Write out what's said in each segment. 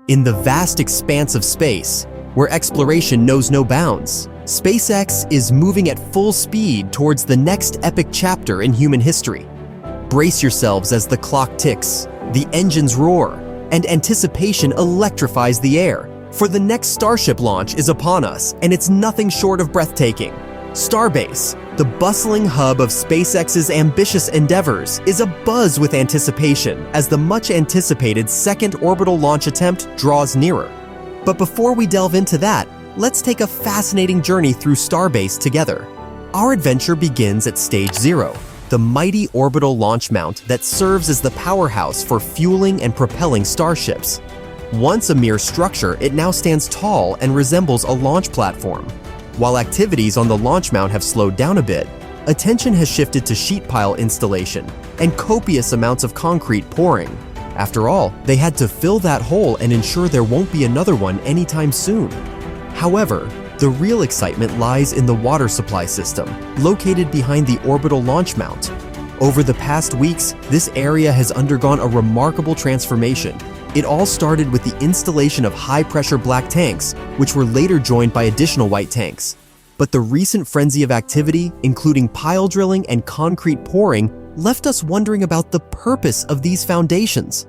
In the vast expanse of space, where exploration knows no bounds, SpaceX is moving at full speed towards the next epic chapter in human history. Brace yourselves as the clock ticks, the engines roar, and anticipation electrifies the air. For the next Starship launch is upon us, and it's nothing short of breathtaking. Starbase, the bustling hub of SpaceX's ambitious endeavors, is abuzz with anticipation as the much-anticipated second orbital launch attempt draws nearer. But before we delve into that, let's take a fascinating journey through Starbase together. Our adventure begins at Stage 0, the mighty orbital launch mount that serves as the powerhouse for fueling and propelling starships. Once a mere structure, it now stands tall and resembles a launch platform. While activities on the launch mount have slowed down a bit, attention has shifted to sheet pile installation and copious amounts of concrete pouring. After all, they had to fill that hole and ensure there won't be another one anytime soon. However, the real excitement lies in the water supply system, located behind the orbital launch mount. Over the past weeks, this area has undergone a remarkable transformation. It all started with the installation of high-pressure black tanks, which were later joined by additional white tanks. But the recent frenzy of activity, including pile drilling and concrete pouring, left us wondering about the purpose of these foundations.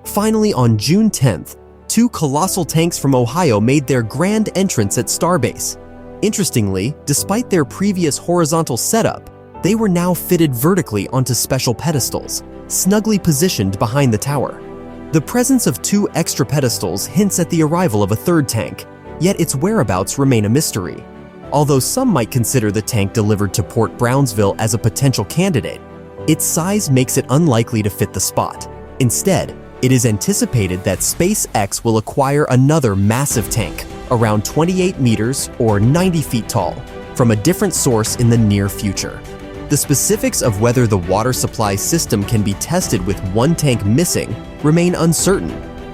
Finally, on June 10th, two colossal tanks from Ohio made their grand entrance at Starbase. Interestingly, despite their previous horizontal setup, they were now fitted vertically onto special pedestals, snugly positioned behind the tower. The presence of two extra pedestals hints at the arrival of a third tank, yet its whereabouts remain a mystery. Although some might consider the tank delivered to Port Brownsville as a potential candidate, its size makes it unlikely to fit the spot. Instead, it is anticipated that SpaceX will acquire another massive tank, around 28 meters or 90 feet tall, from a different source in the near future. The specifics of whether the water supply system can be tested with one tank missing remain uncertain,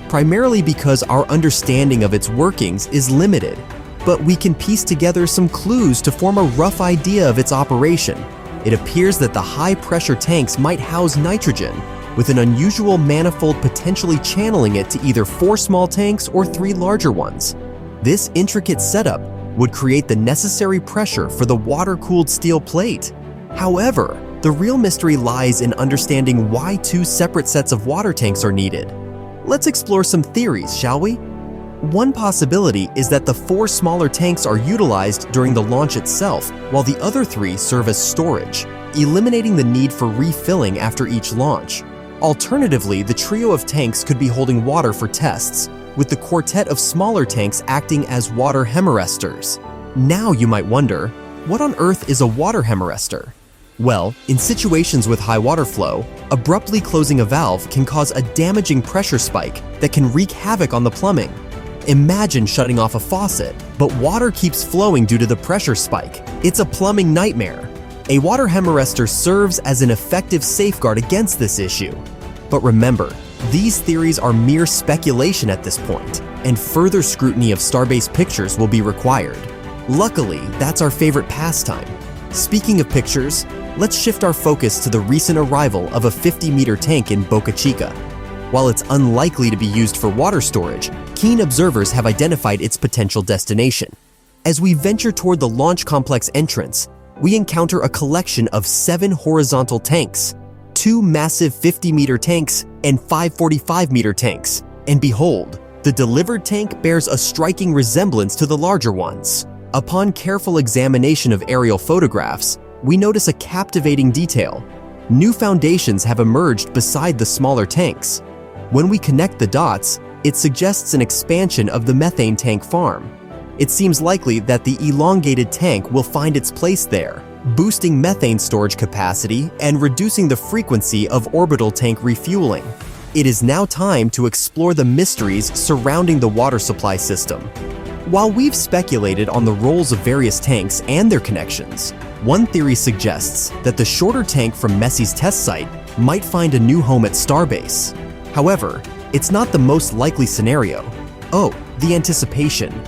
primarily because our understanding of its workings is limited, but we can piece together some clues to form a rough idea of its operation. It appears that the high-pressure tanks might house nitrogen, with an unusual manifold potentially channeling it to either 4 small tanks or 3 larger ones. This intricate setup would create the necessary pressure for the water-cooled steel plate. However, the real mystery lies in understanding why 2 separate sets of water tanks are needed. Let's explore some theories, shall we? One possibility is that the 4 smaller tanks are utilized during the launch itself, while the other 3 serve as storage, eliminating the need for refilling after each launch. Alternatively, the trio of tanks could be holding water for tests, with the quartet of smaller tanks acting as water hemeresters. Now you might wonder, what on earth is a water hemerester? Well, in situations with high water flow, abruptly closing a valve can cause a damaging pressure spike that can wreak havoc on the plumbing. Imagine shutting off a faucet, but water keeps flowing due to the pressure spike. It's a plumbing nightmare. A water hemerester serves as an effective safeguard against this issue. But remember, these theories are mere speculation at this point, and further scrutiny of Starbase pictures will be required. Luckily, that's our favorite pastime. Speaking of pictures, let's shift our focus to the recent arrival of a 50-meter tank in Boca Chica. While it's unlikely to be used for water storage, keen observers have identified its potential destination. As we venture toward the launch complex entrance, we encounter a collection of 7 horizontal tanks, 2 massive 50-meter tanks and 5 45-meter tanks. And behold, the delivered tank bears a striking resemblance to the larger ones. Upon careful examination of aerial photographs, we notice a captivating detail. New foundations have emerged beside the smaller tanks. When we connect the dots, it suggests an expansion of the methane tank farm. It seems likely that the elongated tank will find its place there, boosting methane storage capacity and reducing the frequency of orbital tank refueling. It is now time to explore the mysteries surrounding the water supply system. While we've speculated on the roles of various tanks and their connections, one theory suggests that the shorter tank from Messi's test site might find a new home at Starbase. However, it's not the most likely scenario. Oh, the anticipation.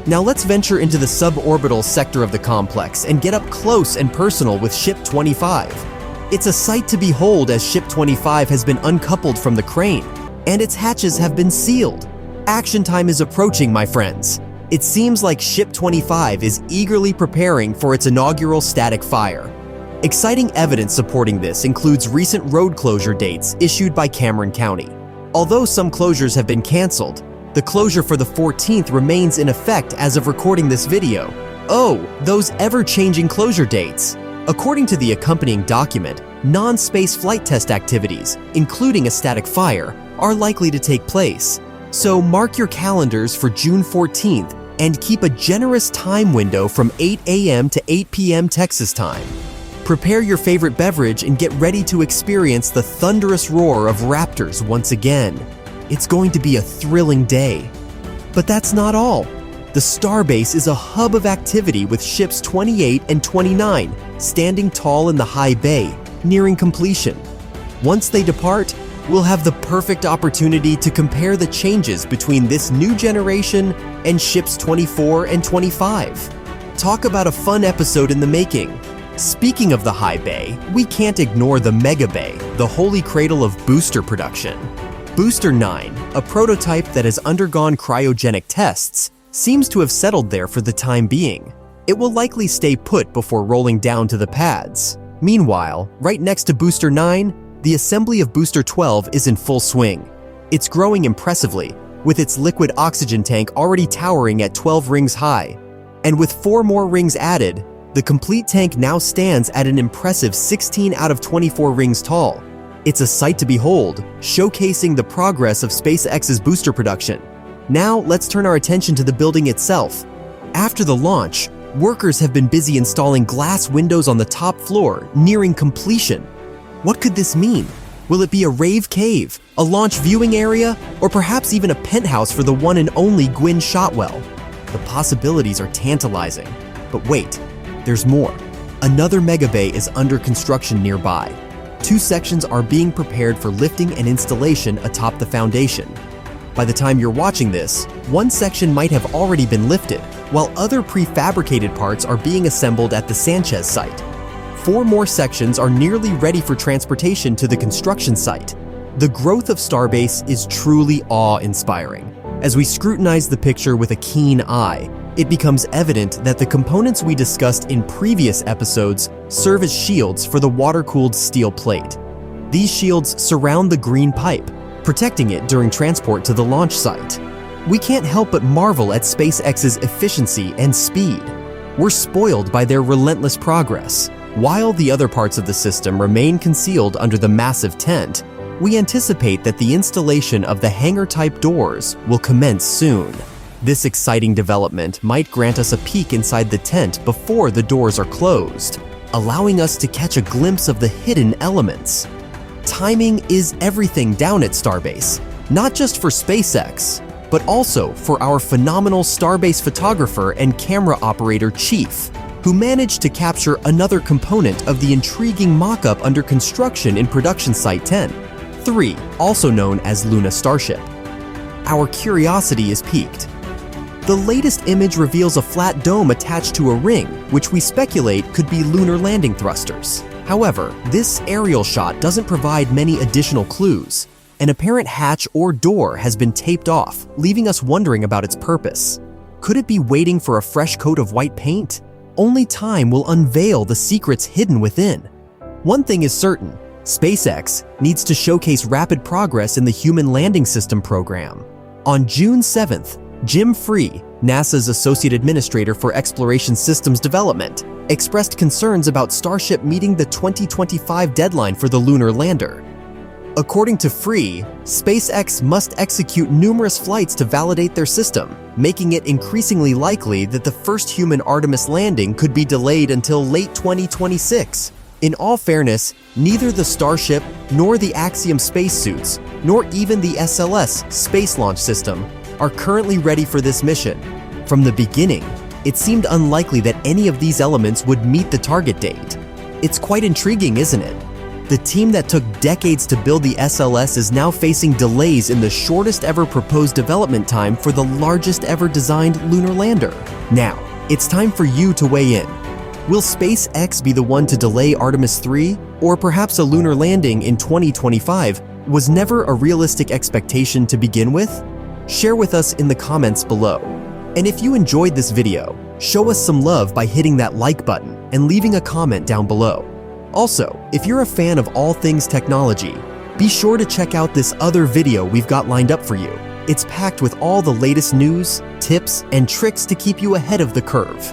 Now let's venture into the suborbital sector of the complex and get up close and personal with Ship 25. It's a sight to behold as Ship 25 has been uncoupled from the crane, and its hatches have been sealed. Action time is approaching, my friends. It seems like Ship 25 is eagerly preparing for its inaugural static fire. Exciting evidence supporting this includes recent road closure dates issued by Cameron County. Although some closures have been canceled, the closure for the 14th remains in effect as of recording this video. Oh, those ever-changing closure dates. According to the accompanying document, non-space flight test activities, including a static fire, are likely to take place. So mark your calendars for June 14th and keep a generous time window from 8 a.m. to 8 p.m. Texas time. Prepare your favorite beverage and get ready to experience the thunderous roar of Raptors once again. It's going to be a thrilling day. But that's not all. The Starbase is a hub of activity with ships 28 and 29 standing tall in the high bay, nearing completion. Once they depart, we'll have the perfect opportunity to compare the changes between this new generation and ships 24 and 25. Talk about a fun episode in the making. Speaking of the high bay, we can't ignore the mega bay, the holy cradle of booster production. Booster 9, a prototype that has undergone cryogenic tests, seems to have settled there for the time being. It will likely stay put before rolling down to the pads. Meanwhile, right next to Booster 9, the assembly of Booster 12 is in full swing. It's growing impressively, with its liquid oxygen tank already towering at 12 rings high. And with 4 more rings added, the complete tank now stands at an impressive 16 out of 24 rings tall. It's a sight to behold, showcasing the progress of SpaceX's booster production. Now, let's turn our attention to the building itself. After the launch, workers have been busy installing glass windows on the top floor, nearing completion. What could this mean? Will it be a rave cave, a launch viewing area, or perhaps even a penthouse for the one and only Gwynne Shotwell? The possibilities are tantalizing. But wait, there's more. Another megabay is under construction nearby. 2 sections are being prepared for lifting and installation atop the foundation. By the time you're watching this, one section might have already been lifted, while other prefabricated parts are being assembled at the Sanchez site. 4 more sections are nearly ready for transportation to the construction site. The growth of Starbase is truly awe-inspiring. As we scrutinize the picture with a keen eye, it becomes evident that the components we discussed in previous episodes serve as shields for the water-cooled steel plate. These shields surround the green pipe, protecting it during transport to the launch site. We can't help but marvel at SpaceX's efficiency and speed. We're spoiled by their relentless progress. While the other parts of the system remain concealed under the massive tent, we anticipate that the installation of the hangar-type doors will commence soon. This exciting development might grant us a peek inside the tent before the doors are closed, allowing us to catch a glimpse of the hidden elements. Timing is everything down at Starbase, not just for SpaceX, but also for our phenomenal Starbase photographer and camera operator Chief, who managed to capture another component of the intriguing mock-up under construction in Production Site 10-3, also known as Luna Starship. Our curiosity is piqued. The latest image reveals a flat dome attached to a ring, which we speculate could be lunar landing thrusters. However, this aerial shot doesn't provide many additional clues. An apparent hatch or door has been taped off, leaving us wondering about its purpose. Could it be waiting for a fresh coat of white paint? Only time will unveil the secrets hidden within. One thing is certain, SpaceX needs to showcase rapid progress in the Human Landing System program. On June 7th, Jim Free, NASA's Associate Administrator for Exploration Systems Development, expressed concerns about Starship meeting the 2025 deadline for the lunar lander. According to Free, SpaceX must execute numerous flights to validate their system, making it increasingly likely that the first human Artemis landing could be delayed until late 2026. In all fairness, neither the Starship nor the Axiom spacesuits, nor even the SLS space launch system, are currently ready for this mission. From the beginning, it seemed unlikely that any of these elements would meet the target date. It's quite intriguing, isn't it? The team that took decades to build the SLS is now facing delays in the shortest ever proposed development time for the largest ever designed lunar lander. Now, it's time for you to weigh in. Will SpaceX be the one to delay Artemis 3, or perhaps a lunar landing in 2025 was never a realistic expectation to begin with? Share with us in the comments below. And if you enjoyed this video, show us some love by hitting that like button and leaving a comment down below. Also, if you're a fan of all things technology, be sure to check out this other video we've got lined up for you. It's packed with all the latest news, tips, and tricks to keep you ahead of the curve.